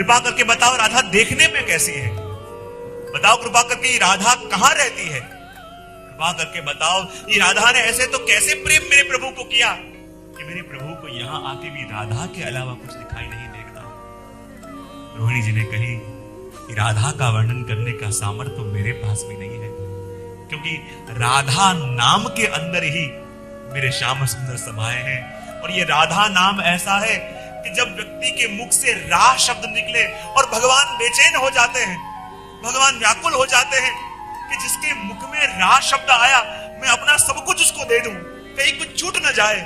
कृपा करके बताओ राधा देखने में कैसी है, बताओ कृपा करके राधा कहां रहती है, कृपा करके बताओ ये राधा ने ऐसे तो कैसे प्रेम मेरे प्रभु को किया कि मेरे प्रभु को यहां आके भी राधा के अलावा कुछ दिखाई नहीं देता। रोहिणी जी ने कही कि राधा का वर्णन करने का सामर्थ्य तो मेरे पास भी नहीं है, क्योंकि राधा नाम के अंदर ही मेरे श्याम सुंदर समाये हैं। और ये राधा नाम ऐसा है कि जब व्यक्ति के मुख से रा शब्द निकले और भगवान बेचैन हो जाते हैं, भगवान व्याकुल हो जाते हैं कि जिसके मुख में रा शब्द आया मैं अपना सब कुछ उसको दे दूं, कहीं कुछ छूट न जाए।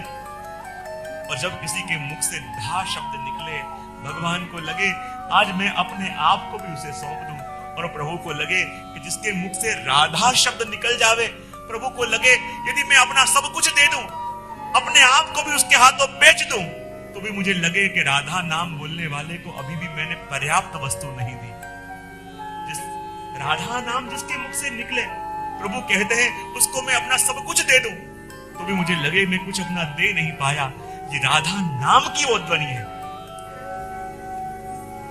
और जब किसी के मुख से धा शब्द निकले, भगवान को लगे आज मैं अपने आप को भी उसे सौंप दूं, और प्रभु को लगे कि जिसके मुख से राधा शब्द निकल जावे, प्रभु को लगे यदि मैं अपना सब कुछ दे दूं, अपने आप को भी उसके हाथों बेच दूं, तो भी मुझे लगे कि राधा नाम बोलने वाले को अभी भी मैंने पर्याप्त वस्तु नहीं दी। जिस राधा नाम जिसके मुख से निकले, प्रभु कहते हैं उसको मैं अपना सब कुछ दे दूं, तो भी मुझे लगे मैं कुछ अपना दे नहीं पाया। ये राधा नाम की वो ध्वनि है।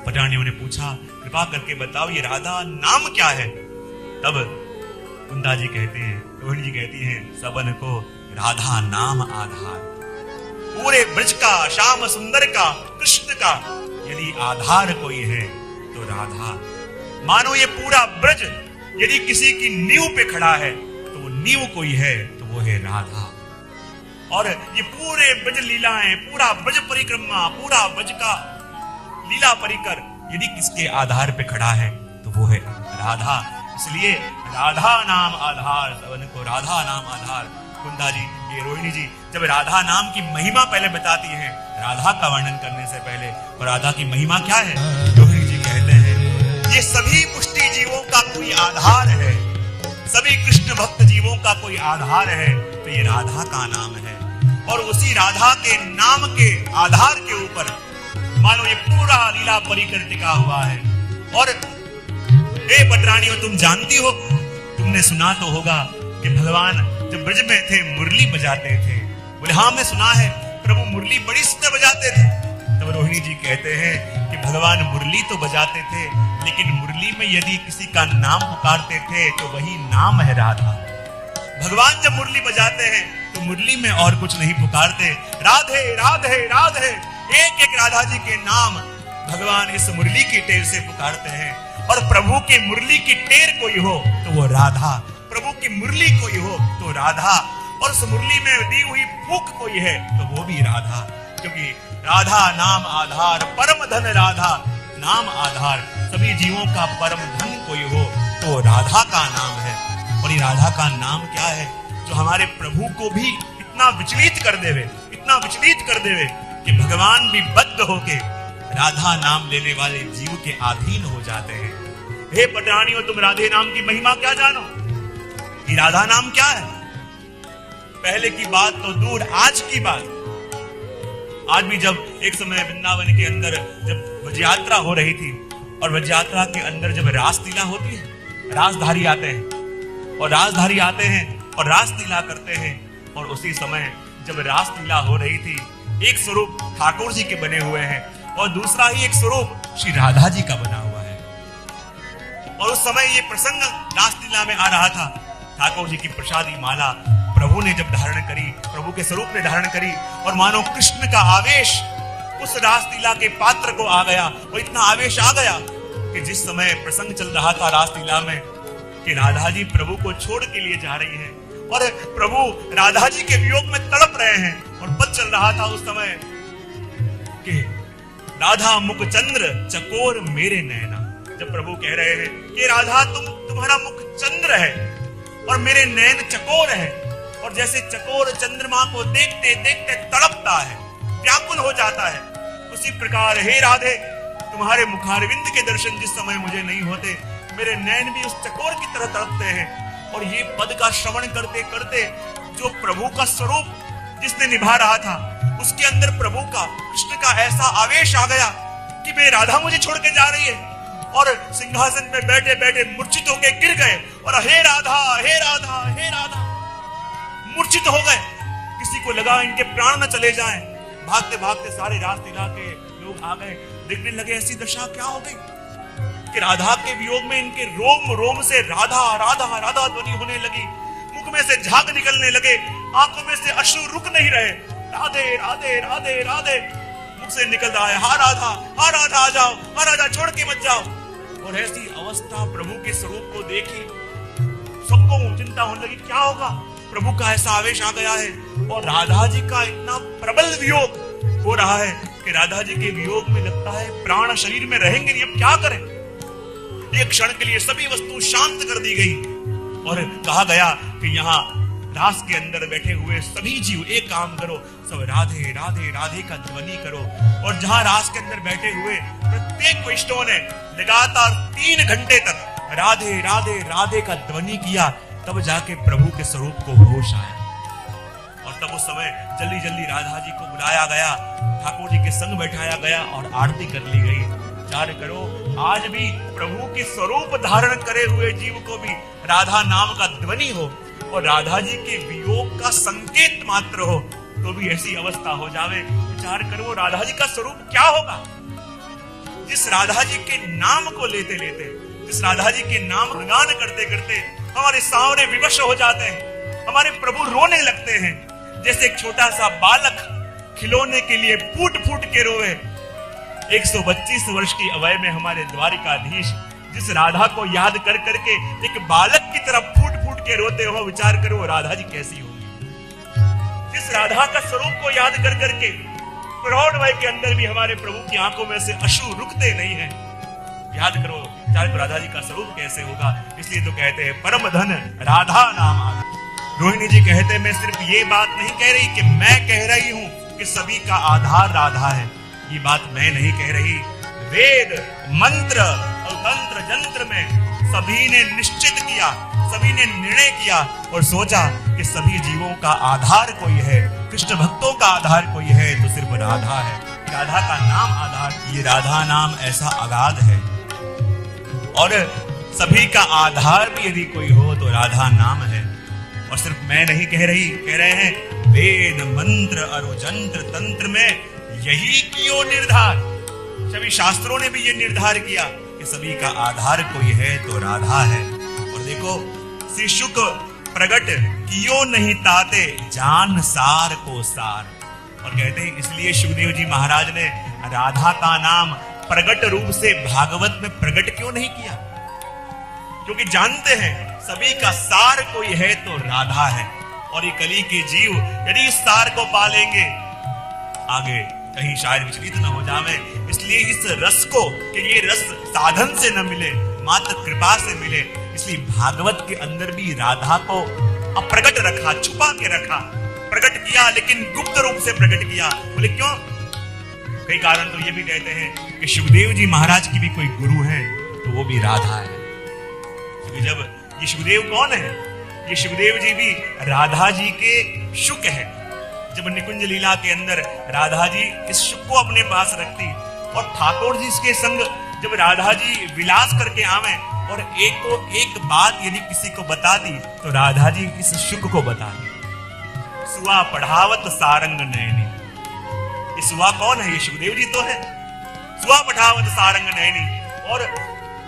पटानियों ने पूछा कृपा करके बताओ ये राधा नाम क्या है। तब कुंता जी कहते हैं, रोहिणी जी कहती हैं, सबन को राधा नाम आधार, पूरे ब्रज का, श्याम सुंदर का, कृष्ण का यदि आधार कोई है तो राधा। मानो ये पूरा ब्रज यदि किसी की नींव पे खड़ा है तो वो नींव कोई है तो वो है राधा। और ये पूरे ब्रज लीलाएं, पूरा ब्रज परिक्रमा, पूरा ब्रज का लीला परिकर यदि किसके आधार पे खड़ा है तो वो है राधा। इसलिए राधा नाम आधार, सबन को राधा नाम आधार। कुंता जी, ये रोहिणी जी जब राधा नाम की महिमा पहले बताती है, राधा का वर्णन करने से पहले, और राधा की महिमा क्या है, रोहिणी जी कहते हैं ये सभी पुष्टि जीवों का कोई आधार है, सभी कृष्ण भक्त जीवों का कोई आधार है तो ये राधा का नाम है। और उसी राधा के नाम के आधार के ऊपर मानो ये पूरा लीला परिकर टिका हुआ है। और हे पटरानियों, तुम जानती हो, तुमने सुना तो होगा कि भगवान जब ब्रज में थे मुरली बजाते थे। बोले हाँ मैं सुना है प्रभु मुरली बड़ी सुंदर बजाते थे। तब रोहिणी जी कहते हैं कि भगवान मुरली तो बजाते थे, लेकिन मुरली में यदि किसी का नाम पुकारते थे तो वही नाम है राधा। भगवान जब मुरली बजाते हैं तो मुरली में और कुछ नहीं पुकारते, राधे राधे राधे, एक एक राधा जी के नाम भगवान इस मुरली की टेर से पुकारते हैं। और प्रभु की मुरली की टेर कोई हो तो वो राधा, प्रभु की मुरली कोई हो तो राधा, और उस मुरली में दी हुई फूंक कोई है तो वो भी राधा। क्योंकि राधा नाम आधार, परम धन राधा नाम आधार, सभी जीवों का परम धन कोई हो तो राधा का नाम है। और ये राधा का नाम क्या है जो हमारे प्रभु को भी इतना विचलित कर देवे, इतना विचलित कर देवे कि भगवान भी बद्ध होके राधा नाम लेने वाले जीव के अधीन हो जाते हैं। हे पटरानियों, तुम राधे नाम की महिमा क्या जानो? ये राधा नाम क्या है? पहले की बात तो दूर, आज की बात, आज भी जब एक समय वृंदावन के अंदर जब व्रज यात्रा हो रही थी, और व्रज यात्रा के अंदर जब रासलीला होती है, रासधारी आते हैं और रासधारी आते हैं और रासलीला करते हैं। और उसी समय जब रासलीला हो रही थी, एक स्वरूप ठाकुर जी के बने हुए हैं और दूसरा ही एक स्वरूप श्री राधा जी का बना हुआ है। और उस समय ये प्रसंग रासलीला में आ रहा था। ठाकुर जी की प्रसादी माला प्रभु ने जब धारण करी, प्रभु के स्वरूप ने धारण करी, और मानो कृष्ण का आवेश उस रासलीला के पात्र को आ गया। और इतना आवेश आ गया कि जिस समय प्रसंग चल रहा था रासलीला में कि राधा जी प्रभु को छोड़ के लिए जा रही है और प्रभु राधा जी के वियोग में तड़प रहे हैं, और पद चल रहा था उस समय कि राधा मुख चंद्र चकोर मेरे नैना। जब प्रभु कह रहे हैं कि राधा तुम्हारा मुख चंद्र है और मेरे नैन चकोर है, और जैसे चकोर चंद्रमा को देखते देखते तड़पता है, व्याकुल हो जाता है, उसी प्रकार हे राधे तुम्हारे मुखारविंद के दर्शन जिस समय मुझे नहीं होते, मेरे नैन भी उस चकोर की तरह तड़पते हैं। और ये पद का श्रवण करते करते जो प्रभु का स्वरूप जिसने निभा रहा था, उसके अंदर प्रभु का, कृष्ण का ऐसा आवेश आ गया कि वे राधा मुझे छोड़ के जा रही है, और सिंहासन में बैठे बैठे मूर्छित होके गिर गए और हे राधा हे राधा हे राधा मूर्छित हो गए। किसी को लगा इनके प्राण न चले जाएं। भागते भागते सारे रासलीला के लोग आ गए देखने लगे ऐसी दशा क्या हो गई कि राधा के वियोग में इनके रोम रोम से राधा राधा राधा ध्वनि होने लगी, मुख में से झाग निकलने लगे, आंखों में से अश्रु रुक नहीं रहे, राधे राधे राधे राधे मुख से निकल रहा है, हा राधा आ जाओ, हा राधा छोड़ के मत जाओ। और ऐसी अवस्था प्रभु के स्वरूप को देखी सबको चिंता होने लगी, क्या होगा, प्रभु का ऐसा आवेश आ गया है और राधा जी का इतना प्रबल वियोग हो रहा है कि राधा जी के वियोग में लगता है प्राण शरीर में रहेंगे नहीं, अब क्या करें। एक क्षण के लिए सभी वस्तु शांत कर दी गई और कहा गया कि यहाँ रास के अंदर बैठे हुए सभी जीव एक काम करो, सब राधे राधे राधे का ध्वनि करो। और जहां रास के अंदर बैठे हुए प्रत्येक वैष्णव ने लगातार 3 घंटे तक राधे राधे राधे का ध्वनि किया, तब जाके प्रभु के स्वरूप को होश आया। और तब उस समय जल्दी जल्दी राधा जी को बुलाया गया, ठाकुर जी के संग बैठाया गया और आरती कर ली गई। विचार करो, आज भी प्रभु के स्वरूप धारण करे हुए जीव को भी राधा नाम का ध्वनि हो और राधा जी के वियोग का संकेत मात्र हो तो भी ऐसी अवस्था हो जावे। विचार करो राधा जी का स्वरूप क्या होगा। जिस राधा जी के नाम को लेते लेते, जिस राधा जी के नाम गुणगान करते करते हमारे सामने विवश हो जाते हैं, हमारे प्रभु रोने लगते हैं, जैसे एक छोटा सा बालक खिलौने के लिए फूट फूट के रोवे। 125 वर्ष की अवय में हमारे द्वारिकाधीश जिस राधा को याद कर करके एक बालक की तरह फूट फूट के रोते हो, विचार करो राधा जी कैसी होगी। जिस राधा का स्वरूप को याद कर करके प्रौढ़ वय के अंदर भी हमारे प्रभु की आंखों में से अश्रु रुकते नहीं है, याद करो विचार करो राधा जी का स्वरूप कैसे होगा। इसलिए तो कहते हैं परम धन राधा नाम आधार। रोहिणी जी कहते मैं सिर्फ ये बात नहीं कह रही कि मैं कह रही हूं कि सभी का आधार राधा है, ये बात मैं नहीं कह रही। वेद मंत्र और तंत्र जंत्र में सभी ने निश्चित किया, सभी ने निर्णय किया और सोचा कि सभी जीवों का आधार कोई है, कृष्ण भक्तों का आधार कोई है तो सिर्फ राधा है। राधा का नाम आधार, ये राधा नाम ऐसा अगाध है और सभी का आधार भी यदि कोई हो तो राधा नाम है। और सिर्फ मैं नहीं कह रही, कह रहे हैं वेद मंत्र और जंत्र तंत्र में यही कियो निर्धार, सभी शास्त्रों ने भी ये निर्धार किया कि सभी का आधार कोई है तो राधा है। और देखो श्री शुक प्रगट कियो नहीं ताते जान सार को सार। और कहते हैं इसलिए सुखदेव जी महाराज ने राधा का नाम प्रगट रूप से भागवत में प्रकट क्यों नहीं किया, क्योंकि जानते हैं सभी का सार कोई है तो राधा है। और ये कली के जीव यदि इस सार को पालेंगे आगे कहीं शायद विचलित न हो जावे। इसलिए इस रस को कि ये रस साधन से न मिले मात्र कृपा से मिले, इसलिए भागवत के अंदर भी राधा को अप्रगट रखा, छुपा के रखा। प्रकट किया लेकिन गुप्त रूप से प्रकट किया। बोले क्यों? कई कारण तो ये भी कहते हैं कि सुखदेव जी महाराज की भी कोई गुरु है तो वो भी राधा है। क्योंकि जब ये सुखदेव कौन है, ये सुखदेव जी भी राधा जी के शुक है। जब निकुंज लीला के अंदर राधा जी इस शुक को अपने पास रखती और ठाकुर जी इसके संग जब राधा जी विलास करके आवे और एक को एक बात यदि किसी को बता दी तो राधा जी इस शुक को बता दी। सुआ पढ़ावत सारंग नयनी, ये सुआ कौन है? ये सुखदेव जी तो है। सुआ पढ़ावत सारंग नयनी, और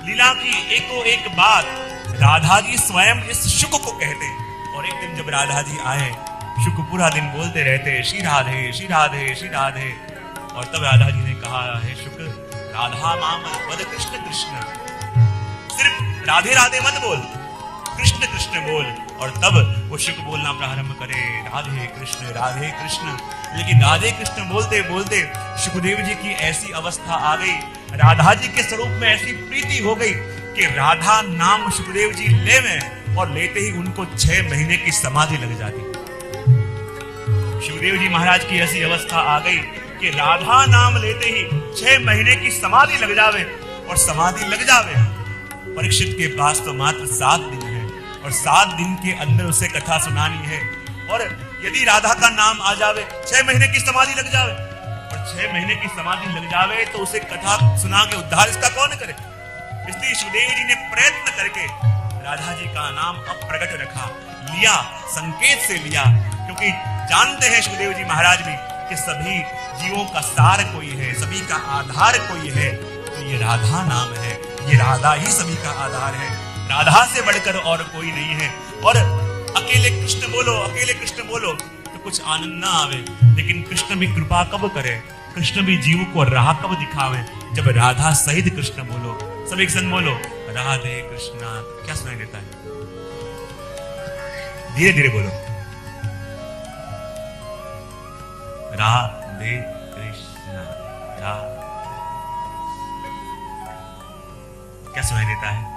लीला की एको एक बात राधा जी स्वयं इस शुक को कहते। और एक दिन जब राधा जी आए, शुक पूरा दिन बोलते रहते श्री राधे श्री राधे श्री राधे। और तब राधा जी ने कहा है शुक राधा नाम वद कृष्ण कृष्ण, सिर्फ राधे राधे मत बोल, कृष्ण कृष्ण बोल। और तब वो शुक बोलना प्रारंभ करे राधे कृष्ण। लेकिन राधे कृष्ण बोलते बोलते सुखदेव जी की ऐसी अवस्था आ गई, राधा जी के स्वरूप में ऐसी प्रीति हो गई कि राधा नाम सुखदेव जी ले में और लेते ही उनको 6 महीने की समाधि लग जाती। सुखदेव जी महाराज की ऐसी अवस्था आ गई कि राधा नाम लेते ही 6 महीने की समाधि लग जावे। और समाधि लग जावे, परीक्षित के पास तो मात्र 7 दिन है और 7 दिन के अंदर उसे कथा सुनानी है। और यदि राधा का नाम आ जावे 6 महीने की समाधि लग जावे, और 6 महीने की समाधि लग जावे तो उसे कथा सुना के उद्धार इसका कौन करे? इसलिए सुखदेव जी ने प्रयत्न करके राधा जी का नाम अप्रगट रखा, लिया, संकेत से लिया, क्योंकि जानते हैं सुखदेव जी महाराज भी कि सभी जीवों का सार कोई है, सभी का आधार कोई है, तो ये राधा नाम है। ये राधा ही सभी का आधार है, राधा से बढ़कर और कोई नहीं है। और अकेले कृष्ण बोलो, अकेले कृष्ण बोलो तो कुछ आनंद ना आवे, लेकिन कृष्ण भी कृपा कब करे, कृष्ण भी जीव को राह कब दिखावे, जब राधा सहित कृष्ण बोलो। सब एक संग बोलो, राधे कृष्णा। क्या सुनाई देता है? धीरे धीरे बोलो, राधे कृष्णा। क्या सुनाई देता है?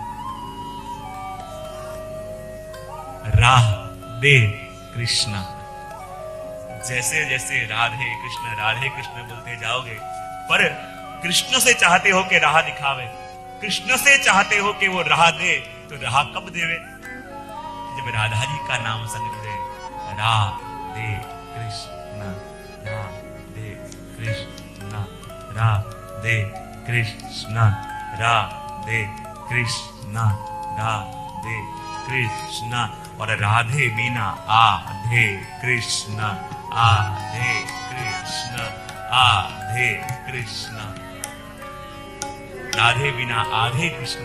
राधे कृष्णा। जैसे जैसे राधे कृष्ण बोलते जाओगे, पर कृष्ण से चाहते हो कि राह दिखावे, कृष्ण से चाहते हो कि वो राह दे, तो राह कब देवे? जब राधा जी का नाम संग जुड़े। राधे कृष्ण, राधे कृष्ण, राधे कृष्ण, राधे कृष्ण, राधे कृष्ण। और राधे बिना आधे कृष्ण, आधे कृष्ण, आधे कृष्ण। राधे बिना आधे कृष्ण,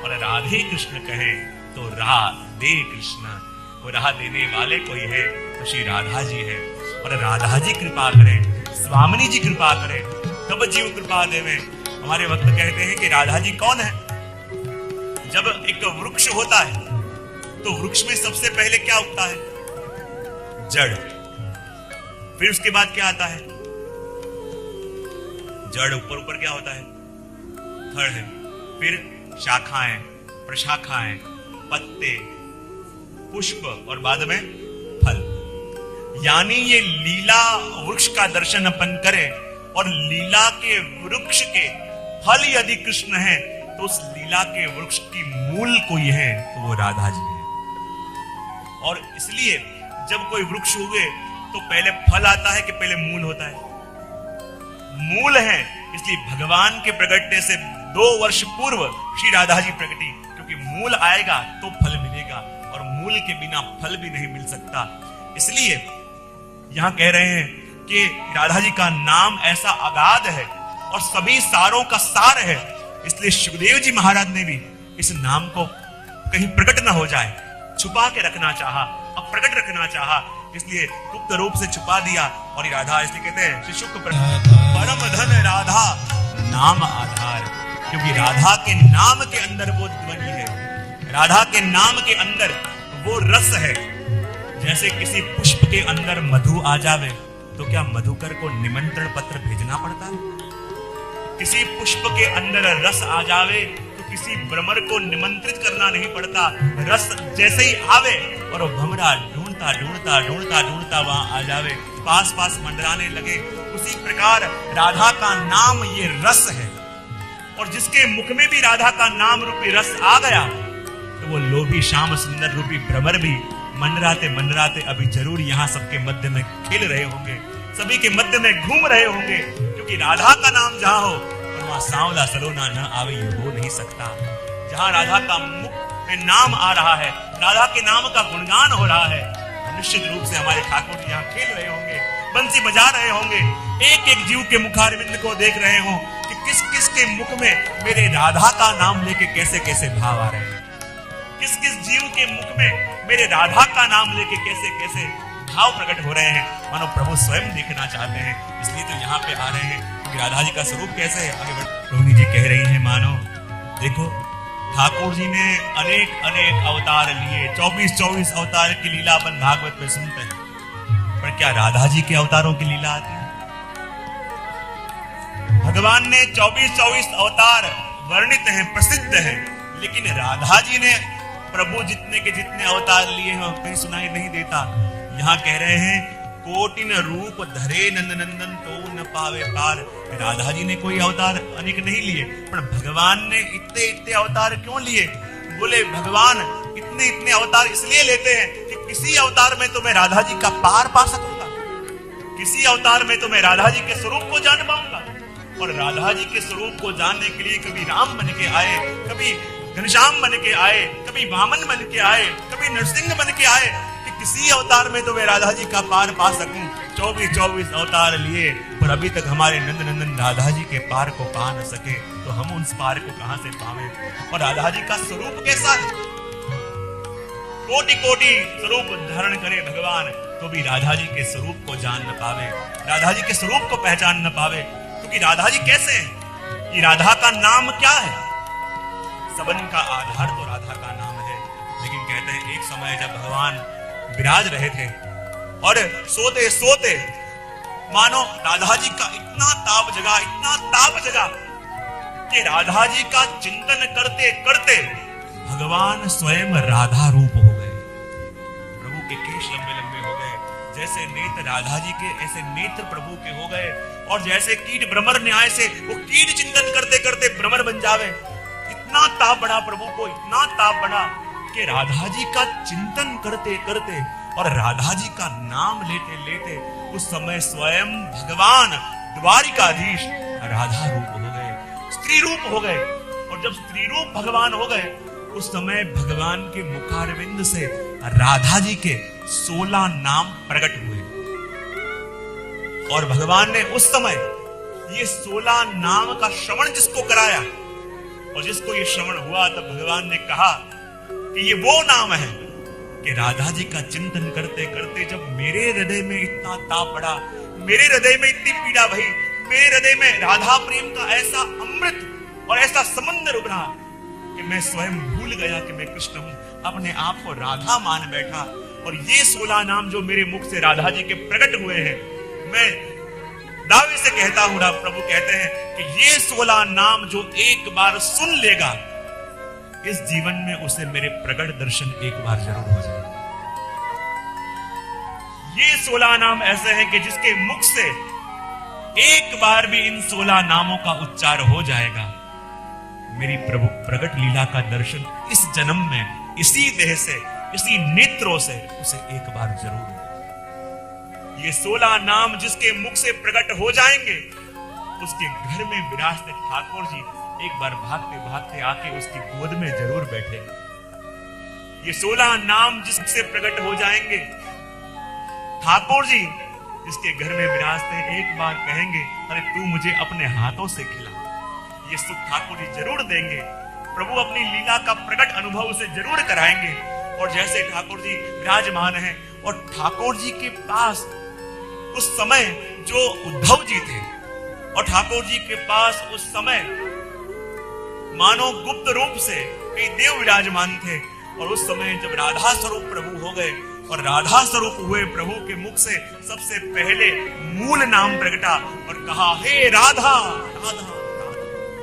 और राधे कृष्ण कहे तो राधे कृष्ण। वो राह देने वाले कोई है तो श्री राधा जी है। और राधा जी कृपा करें, स्वामिनी जी कृपा करें, तब जीव कृपा देवे। हमारे भक्त कहते हैं कि राधा जी कौन है? जब एक वृक्ष होता है तो वृक्ष में सबसे पहले क्या उगता है? जड़। फिर उसके बाद क्या आता है? जड़ ऊपर ऊपर क्या होता है? थड़ है। फिर शाखाएं, प्रशाखाएं, पत्ते, पुष्प और बाद में फल। यानी ये लीला वृक्ष का दर्शन अपन करें, और लीला के वृक्ष के फल यदि कृष्ण है तो उस लीला के वृक्ष की मूल कोई है तो वो राधा जी है। और इसलिए जब कोई वृक्ष उगे तो पहले फल आता है कि पहले मूल होता है? मूल है। इसलिए भगवान के प्रकटने से 2 वर्ष पूर्व श्री राधा जी प्रकटी, क्योंकि मूल आएगा तो फल मिलेगा, और मूल के बिना फल भी नहीं मिल सकता। इसलिए यहां कह रहे हैं कि राधा जी का नाम ऐसा अगाध है और सभी सारों का सार है। इसलिए सुखदेव जी महाराज ने भी इस नाम को कहीं प्रकट ना हो जाए, छुपा के रखना चाहा, अब प्रकट रखना चाहा, इसलिए गुप्त रूप से छुपा दिया। और ये राधा, इसलिए कहते हैं श्री शुक्ल परम धन राधा नाम आधार, क्योंकि राधा के नाम के अंदर वो ध्वनि है, राधा के नाम के अंदर वो रस है। जैसे किसी पुष्प के अंदर मधु आ जावे तो क्या मधुकर को निमंत्रण पत्र भेजना पड़ता है? किसी पुष्प के अंदर रस आ जावे तो किसी भ्रमर को निमंत्रित करना नहीं पड़ता। रस जैसे ही आवे और वो भमरा ढूंढता ढूंढता ढूंढता ढूंढता वहां आ जावे, पास पास मंडराने लगे। उसी प्रकार राधा का नाम ये रस है, और जिसके मुख में भी राधा का नाम रूपी रस आ गया तो वो लोभी श्याम सुंदर रूपी भ्रमर भी मंडराते मंडराते अभी जरूर यहाँ सबके मध्य में खेल रहे होंगे, सभी के मध्य में घूम रहे होंगे। क्योंकि राधा का नाम जहां हो और वहां सांवला सलोना न आवे, ये हो नहीं सकता। जहां राधा का मुख में नाम आ रहा है, राधा के नाम का गुणगान हो रहा है, निश्चित रूप से हमारे ठाकुर जी यहाँ खेल रहे होंगे, बंसी बजा रहे होंगे, एक एक जीव के मुखारविंद को देख रहे हो कि किस किस के मुख में मेरे राधा का नाम लेके कैसे कैसे भाव आ रहे हैं, किस किस जीव के मुख में मेरे राधा का नाम लेके कैसे कैसे भाव प्रकट हो रहे हैं, मानो प्रभु स्वयं देखना चाहते हैं। इसलिए तो यहाँ पे आ रहे हैं कि राधा जी का स्वरूप कैसे है। आगे रोहिणी जी कह रही हैं, मानो देखो ठाकुर जी ने अनेक अनेक अवतार लिए, 24-24 अवतार की लीला अपन भागवत में सुनते हैं, पर क्या राधा जी के अवतारों की लीला आती है? भगवान ने 24-24 अवतार वर्णित हैं, प्रसिद्ध हैं, लेकिन राधा जी ने प्रभु जितने के जितने अवतार लिए हैं कहीं सुनाई नहीं देता। यहाँ कह रहे हैं कोटिन रूप धरे नंद नंदन तो न पावे पार। राधा जी ने कोई अवतार अनेक नहीं लिए, पर भगवान ने इतने इतने अवतार क्यों लिए? बोले भगवान इतने इतने अवतार इसलिए लेते हैं कि किसी अवतार में तो मैं राधा जी का पार पा सकूंगा, किसी अवतार में तो मैं राधा जी के स्वरूप को जान पाऊंगा। और राधा जी के स्वरूप को जानने के लिए कभी राम बन के आए, कभी घनश्याम बन के आए, कभी वामन बन के आए, कभी नरसिंह बन के आए, कि किसी अवतार में तो मैं राधा जी का पार पा सकूं। 24 अवतार लिए, पर अभी तक हमारे नंद नंदन राधा जी के पार को पा न सके, तो हम उस पार को कहां से पावे? और राधा जी का स्वरूप कैसा है? कोटि कोटि स्वरूप धारण करे भगवान, तो भी राधा जी के स्वरूप को जान न पावे, राधा जी के स्वरूप को पहचान न पावे। क्योंकि राधा जी कैसे हैं? ये राधा का नाम क्या है? सबन का आधार तो राधा का नाम है। लेकिन कहते हैं एक समय जब भगवान विराज रहे थे और सोते सोते मानो राधा जी का इतना ताप जगा कि राधा जी का चिंतन करते करते भगवान स्वयं राधा रूप हो गए। प्रभु के केश लंबे लंबे हो गए, जैसे नेत्र राधा जी के ऐसे नेत्र प्रभु के हो गए। और जैसे कीट भ्रमर न्याय से वो कीट चिंतन करते करते भ्रमर बन जावे। इतना ताप बढ़ा प्रभु को, इतना ताप बढ़ा कि राधा जी का चिंतन करते करते और राधा जी का नाम लेते लेते उस समय स्वयं भगवान द्वारिकाधीश राधा रूप हो गए, स्त्री रूप हो गए। और जब स्त्री रूप भगवान हो गए, उस समय भगवान के मुखारविंद से राधा जी के 16 नाम प्रकट हुए। और भगवान ने उस समय ये 16 नाम का श्रवण जिसको कराया, और जिसको ये श्रवण हुआ, तब भगवान ने कहा कि ये वो नाम है कि राधा जी का चिंतन करते करते जब मेरे हृदय में इतना ताप बढ़ा, मेरे हृदय में इतनी पीड़ा भई, मेरे हृदय में राधा प्रेम का ऐसा अमृत और ऐसा समंदर उभरा कि मैं स्वयं भूल गया कि मैं कृष्ण हूं, अपने आप को राधा मान बैठा। और ये 16 नाम जो मेरे मुख से राधा जी के प्रकट हुए हैं, मैं दावे से कहता हूं, प्रभु कहते हैं कि ये 16 नाम जो एक बार सुन लेगा, इस जीवन में उसे मेरे प्रकट दर्शन एक बार जरूर हो जाएगा। ये 16 नाम ऐसे हैं कि जिसके मुख से एक बार भी इन 16 नामों का उच्चार हो जाएगा, मेरी प्रभु प्रकट लीला का दर्शन इस जन्म में इसी देह से, इसी नेत्रों से उसे एक बार जरूर होगा। ये 16 नाम जिसके मुख से प्रकट हो जाएंगे, उसके घर में विराजते ठाकुर जी एक बार भागते भागते आके उसकी गोद में जरूर बैठेंगे। ये 16 नाम जिससे प्रकट हो जाएंगे, ठाकुर जी जिसके घर में विराजते हैं, एक बार कहेंगे, अरे तू मुझे अपने हाथों से खिला। ये सुख ठाकुर जी जरूर देंगे। प्रभु अपनी लीला का प्रकट अनुभव उसे जरूर कराएंगे। और जैसे ठाकुर जी विराजमान हैं, और ठाकुर जी के पास उस समय जो उद्धव जी थे, और ठाकुर जी के पास उस समय मानो गुप्त रूप से कई देव विराजमान थे। और उस समय जब राधा स्वरूप प्रभु हो गए, और राधा स्वरूप हुए प्रभु के मुख से सबसे पहले मूल नाम प्रकटा और कहा, हे राधा राधा।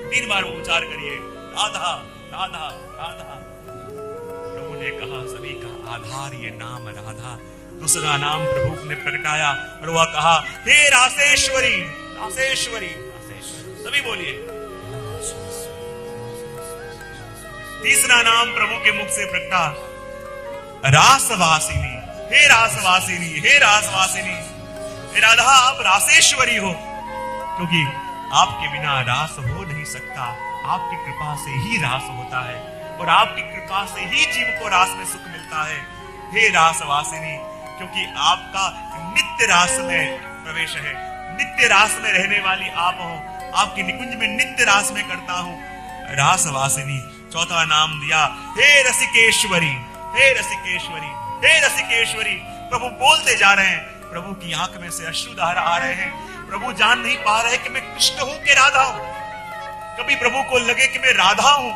3 बार उच्चार करिए, राधा राधा राधा। प्रभु ने कहा, सभी का आधार ये नाम राधा। दूसरा नाम प्रभु ने प्रकटाया और वह कहा, हे रासेश्वरी रासेश्वरी रासेश्वरी। सभी बोलिए। तीसरा नाम प्रभु के मुख से प्रकटा, रासवासिनी। हे रासवासिनी, हे रासवासिनी। हे राधा, आप रासेश्वरी हो, क्योंकि आपके बिना रास हो नहीं सकता। आपकी कृपा से ही रास होता है, और आपकी कृपा से ही जीव को रास में सुख मिलता है। हे रासवासिनी, क्योंकि आपका नित्य रास में प्रवेश है, नित्य रास में रहने वाली आप हो। आपके निकुंज में नित्य रास में करता हूं, रासवासिनी। चौथा नाम दिया, हे रसिकेश्वरी, हे रसिकेश्वरी, हे रसिकेश्वरी। प्रभु बोलते जा रहे हैं, प्रभु की आंख में से अश्रुधारा आ रहे हैं। प्रभु जान नहीं पा रहे कि मैं कृष्ण हूं कि राधा हूं। कभी प्रभु को लगे कि मैं राधा हूं,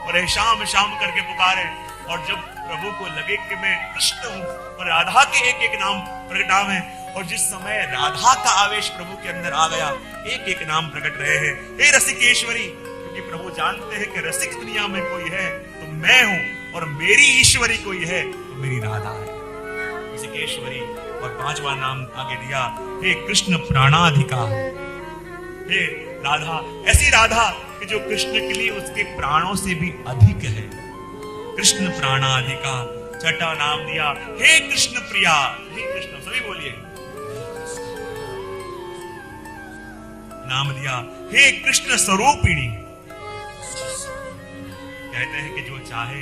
और शाम शाम करके पुकारे, और जब प्रभु को लगे कि मैं कृष्ण हूं, और राधा के एक एक नाम प्रकटावे। और जिस समय राधा का आवेश प्रभु के अंदर आ गया, एक एक नाम प्रकट रहे हैं, हे रसिकेश्वरी। क्योंकि प्रभु जानते हैं कि रसिक दुनिया में कोई है तो मैं हूं, और मेरी ईश्वरी कोई है तो मेरी राधा है, रसिकेश्वरी। और 5वां नाम आगे दिया, हे कृष्ण प्राणाधिका। हे राधा, ऐसी राधा कि जो कृष्ण के लिए उसके प्राणों से भी अधिक है, कृष्ण प्राणाधिका। 6वां नाम दिया, हे कृष्ण प्रिया। हे कृष्ण, सभी बोलिए। नाम दिया, हे कृष्ण स्वरूपिणी। कहते हैं कि जो चाहे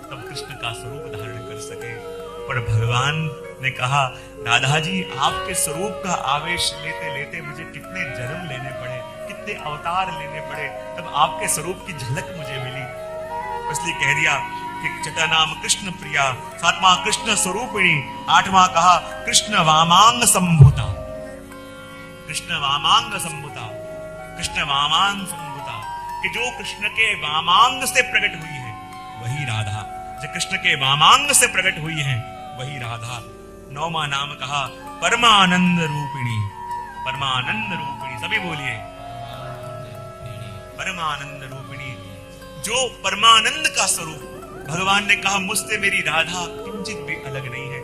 तब कृष्ण का स्वरूप धारण कर सके। पर भगवान ने कहा, राधा जी आपके स्वरूप का आवेश लेते लेते मुझे कितने जन्म लेने पड़े, कितने अवतार लेने पड़े, तब आपके स्वरूप की झलक मुझे मिली। इसलिए कह दिया कि छठा नाम कृष्ण प्रिया, सातवां कृष्ण स्वरूपिणी, आठवां कहा कृष्ण वामांग संभूता, कृष्ण वामांग संभूता, कृष्ण वामांग संभूता, कि जो कृष्ण के वामांग से प्रकट हुई है वही राधा, जो कृष्ण के वामांग से प्रकट हुई है वही राधा। नौवां नाम कहा परमानंद रूपिणी, परमानंद रूपिणी, सभी बोलिए परमानंद रूपिणी, जो परमानंद का स्वरूप। भगवान ने कहा मुझसे मेरी राधा किंचित भी अलग नहीं है।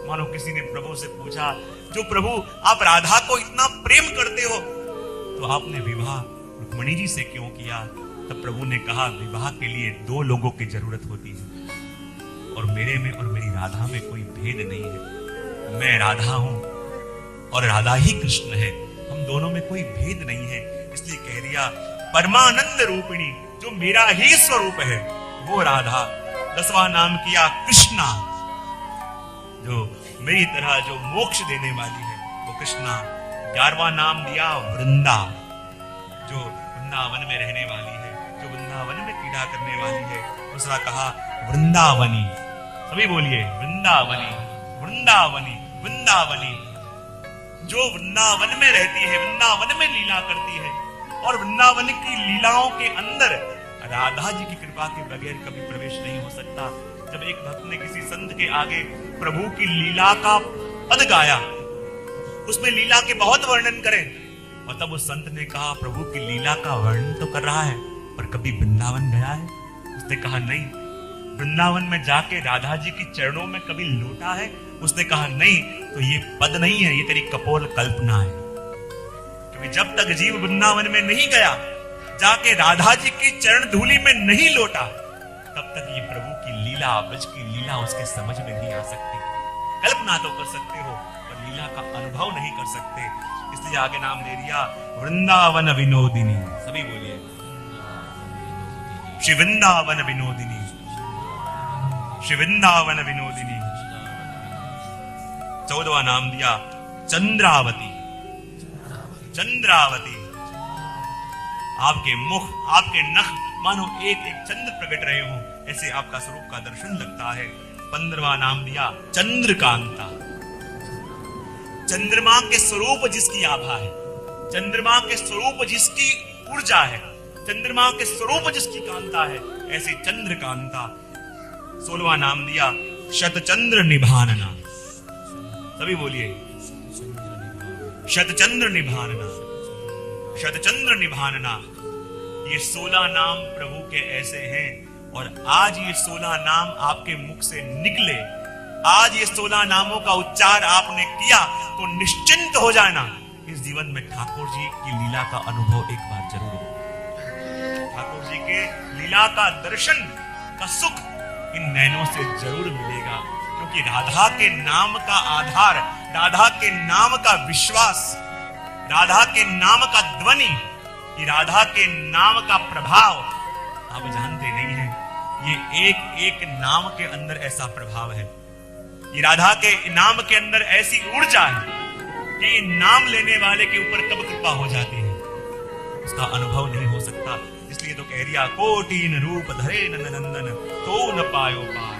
मानो किसी ने प्रभु से पूछा, जो प्रभु आप राधा को इतना प्रेम करते हो तो आपने विवाह रुक्मिणी जी से क्यों किया? तब प्रभु ने कहा, विवाह के लिए दो लोगों की जरूरत होती है और मेरे में और मेरी राधा में कोई भेद नहीं है। मैं राधा हूं और राधा ही कृष्ण है, हम दोनों में कोई भेद नहीं है। इसलिए कह दिया परमानंद रूपिणी, जो मेरा ही स्वरूप है वो राधा। 10वां नाम किया कृष्णा, जो मेरी तरह जो मोक्ष देने वाली है वो कृष्णा। 11वां नाम दिया वृंदा, जो वृंदावन में रहने वाली है, जो वृंदावन में क्रीड़ा करने वाली है। दूसरा कहा वृंदावनी, सभी बोलिए वृंदावनी, वृंदावनी, वृंदावनी, जो वृंदावन में रहती है, वृंदावन में लीला करती है। और वृंदावन की लीलाओं के अंदर राधा जी की कृपा के बगैर कभी प्रवेश नहीं हो सकता। जब एक भक्त ने किसी संत के आगे प्रभु की लीला का पद गाया, उसमें लीला के बहुत वर्णन करें, और तब उस संत ने कहा प्रभु की लीला का वर्णन तो कर रहा है पर कभी वृंदावन गया है? उसने कहा नहीं। वृंदावन में जाके राधा जी की चरणों में कभी लौटा है? उसने कहा नहीं। तो ये पद नहीं है, ये तेरी कपोल कल्पना है। क्योंकि जब तक जीव वृंदावन में नहीं गया, जाके राधा जी की चरण धूलि में नहीं लौटा, तब तक ये प्रभु की लीला, ब्रज की लीला उसके समझ में नहीं आ सकती। कल्पना तो कर सकते हो पर लीला का अनुभव नहीं कर सकते। इसलिए आगे नाम दे दिया वृंदावन विनोदिनी, सभी बोलिए श्री वृंदावन विनोदिनी, श्री वृंदावन विनोदिनी। 14वां नाम दिया चंद्रावती, चंद्रावती, आपके मुख, आपके नख मानो एक एक चंद्र प्रकट रहे हो, ऐसे आपका स्वरूप का दर्शन लगता है। 15वां नाम दिया चंद्रकांता, चंद्रमा के स्वरूप जिसकी आभा है, चंद्रमा के स्वरूप जिसकी ऊर्जा है, चंद्रमा के स्वरूप जिसकी कांता है, ऐसे चंद्रकांता। 16वां नाम दिया शतचंद्र निभानना, सभी बोलिए शतचंद्र निभानना, शतचंद्र निभानना। ये 16 नाम प्रभु के ऐसे हैं और आज ये 16 नाम आपके मुख से निकले, आज ये 16 नामों का उच्चार आपने किया तो निश्चिंत हो जाना, इस जीवन में ठाकुर जी की लीला का अनुभव एक बार जरूर हो। ठाकुर जी के लीला का दर्शन का सुख इन नैनों से जरूर मिलेगा, क्योंकि राधा के नाम का आधार, राधा के नाम का विश्वास, राधा के नाम का ध्वनि, ये राधा के नाम का प्रभाव आप जानते नहीं हैं। ये एक एक नाम के अंदर ऐसा प्रभाव है, ये राधा के नाम के अंदर ऐसी ऊर्जा है कि नाम लेने वाले के ऊपर कब कृपा हो जाती है उसका अनुभव नहीं हो सकता। इसलिए तो कह दिया कोटिन रूप धरे नंदन तो न पायो पार,